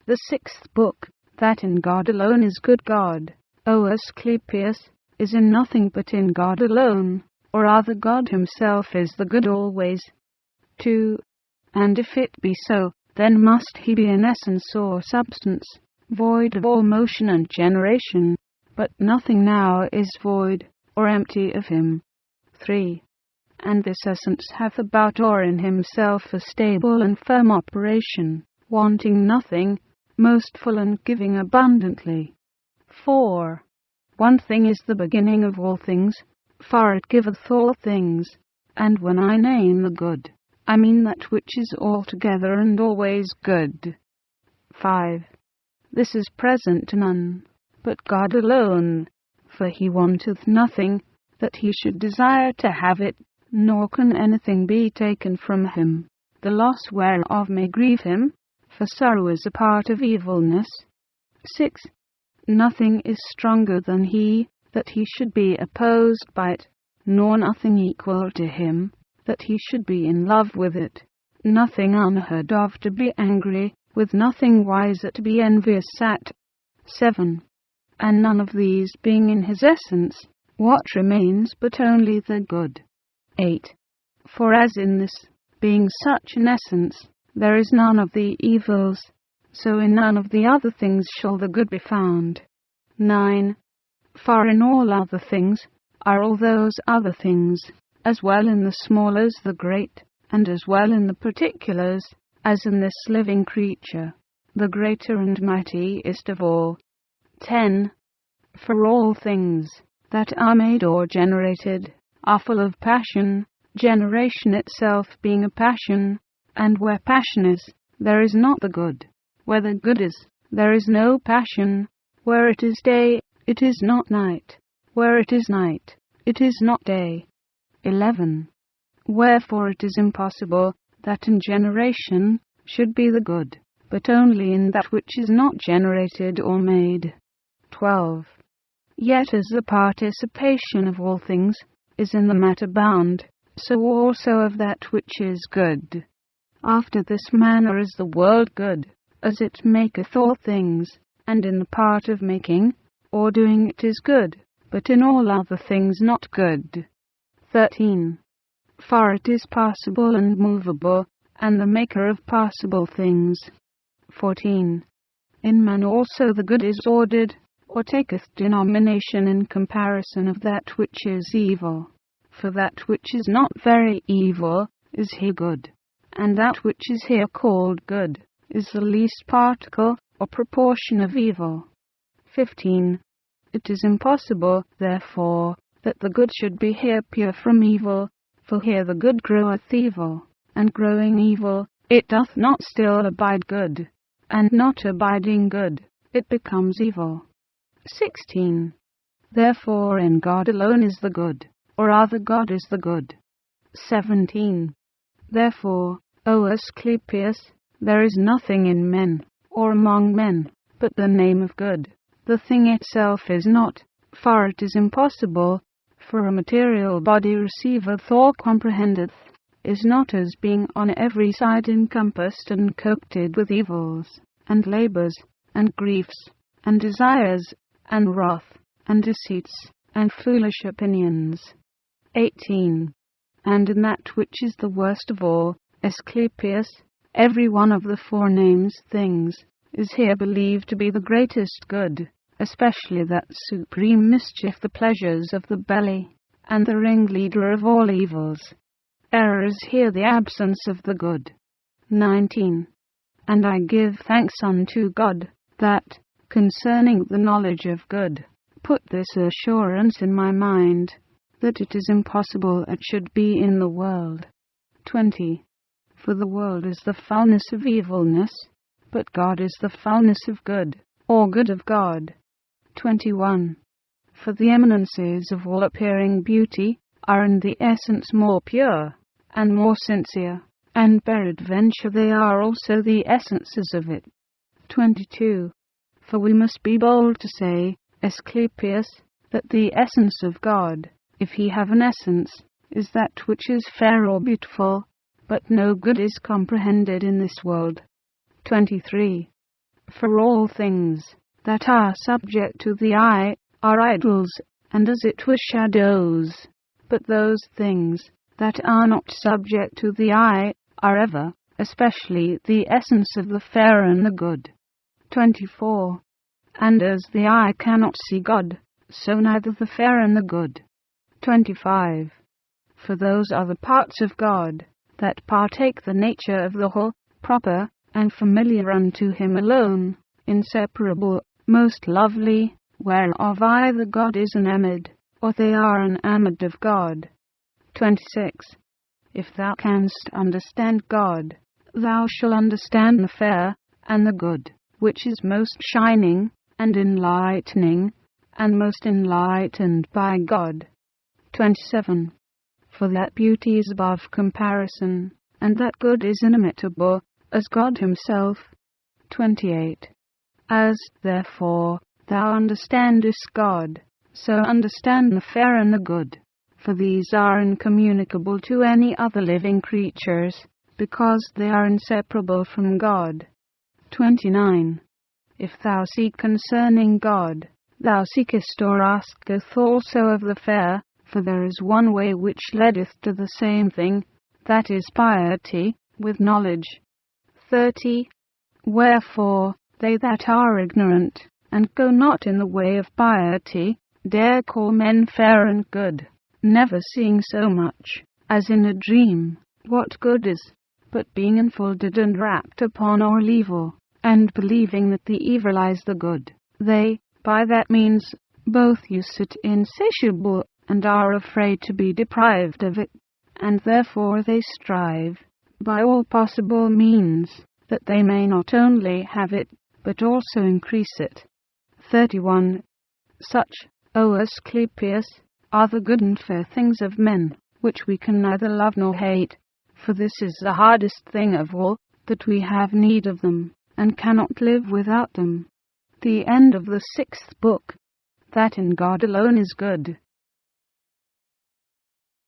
The sixth book, that in God alone is good God, O Asclepius, is in nothing but in God alone, or rather God himself is the good always. 2. And if it be so, then must he be an essence or substance, void of all motion and generation, but nothing now is void, or empty of him. 3. And this essence hath about or in himself a stable and firm operation, wanting nothing, most full and giving abundantly. 4. One thing is the beginning of all things, for it giveth all things, and when I name the good, I mean that which is altogether and always good. 5. This is present to none, but God alone, for he wanteth nothing, that he should desire to have it, nor can anything be taken from him, the loss whereof may grieve him, for sorrow is a part of evilness. 6. Nothing is stronger than he, that he should be opposed by it, nor nothing equal to him, that he should be in love with it, nothing unheard of to be angry, with nothing wiser to be envious at. 7. And none of these being in his essence, what remains but only the good? 8. For as in this, being such an essence, there is none of the evils, so in none of the other things shall the good be found. 9. For in all other things are all those other things, as well in the small as the great, and as well in the particulars, as in this living creature, the greater and mightiest of all. 10. For all things that are made or generated are full of passion, generation itself being a passion, and where passion is, there is not the good. Where the good is, there is no passion. Where it is day, it is not night. Where it is night, it is not day. 11. Wherefore it is impossible that in generation should be the good, but only in that which is not generated or made. 12. Yet as the participation of all things is in the matter bound, so also of that which is good. After this manner is the world good, as it maketh all things, and in the part of making or doing it is good, but in all other things not good. 13. For it is passable and movable, and the maker of passable things. 14. In man also the good is ordered, or taketh denomination in comparison of that which is evil. For that which is not very evil is here good, and that which is here called good is the least particle or proportion of evil. 15. It is impossible, therefore, that the good should be here pure from evil, for here the good groweth evil, and growing evil, it doth not still abide good, and not abiding good, it becomes evil. 16. Therefore in God alone is the good, or rather God is the good. 17. Therefore, O Asclepius, there is nothing in men, or among men, but the name of good. The thing itself is not, for it is impossible, for a material body receiveth or comprehendeth, is not as being on every side encompassed and coated with evils, and labors, and griefs, and desires, and wrath, and deceits, and foolish opinions. 18. And in that which is the worst of all, Asclepius, every one of the four names things is here believed to be the greatest good, especially that supreme mischief, the pleasures of the belly, and the ringleader of all evils. Error is here the absence of the good. 19. And I give thanks unto God, that, concerning the knowledge of good, put this assurance in my mind, that it is impossible it should be in the world. 20. For the world is the foulness of evilness, but God is the foulness of good, or good of God. 21. For the eminences of all appearing beauty are in the essence more pure, and more sincere, and peradventure they are also the essences of it. 22. For we must be bold to say, Asclepius, that the essence of God, if he have an essence, is that which is fair or beautiful, but no good is comprehended in this world. 23. For all things that are subject to the eye are idols, and as it were shadows. But those things that are not subject to the eye are ever, especially the essence of the fair and the good. 24. And as the eye cannot see God, so neither the fair and the good. 25. For those are the parts of God that partake the nature of the whole, proper and familiar unto him alone, inseparable, most lovely, whereof either God is enamoured, or they are enamoured of God. 26. If thou canst understand God, thou shalt understand the fair and the good, which is most shining and enlightening, and most enlightened by God. 27. For that beauty is above comparison, and that good is inimitable, as God himself. 28. As, therefore, thou understandest God, so understand the fair and the good, for these are incommunicable to any other living creatures, because they are inseparable from God. 29. If thou seek concerning God, thou seekest or askest also of the fair, for there is one way which leadeth to the same thing, that is piety, with knowledge. 30. Wherefore, they that are ignorant, and go not in the way of piety, dare call men fair and good, never seeing so much, as in a dream, what good is, but being enfolded and wrapped upon all evil, and believing that the evil lies the good, they, by that means, both use it insatiable, and are afraid to be deprived of it, and therefore they strive, by all possible means, that they may not only have it, but also increase it. 31. Such, O Asclepius, are the good and fair things of men, which we can neither love nor hate, for this is the hardest thing of all, that we have need of them, and cannot live without them. The end of the 6th book. That in God alone is good.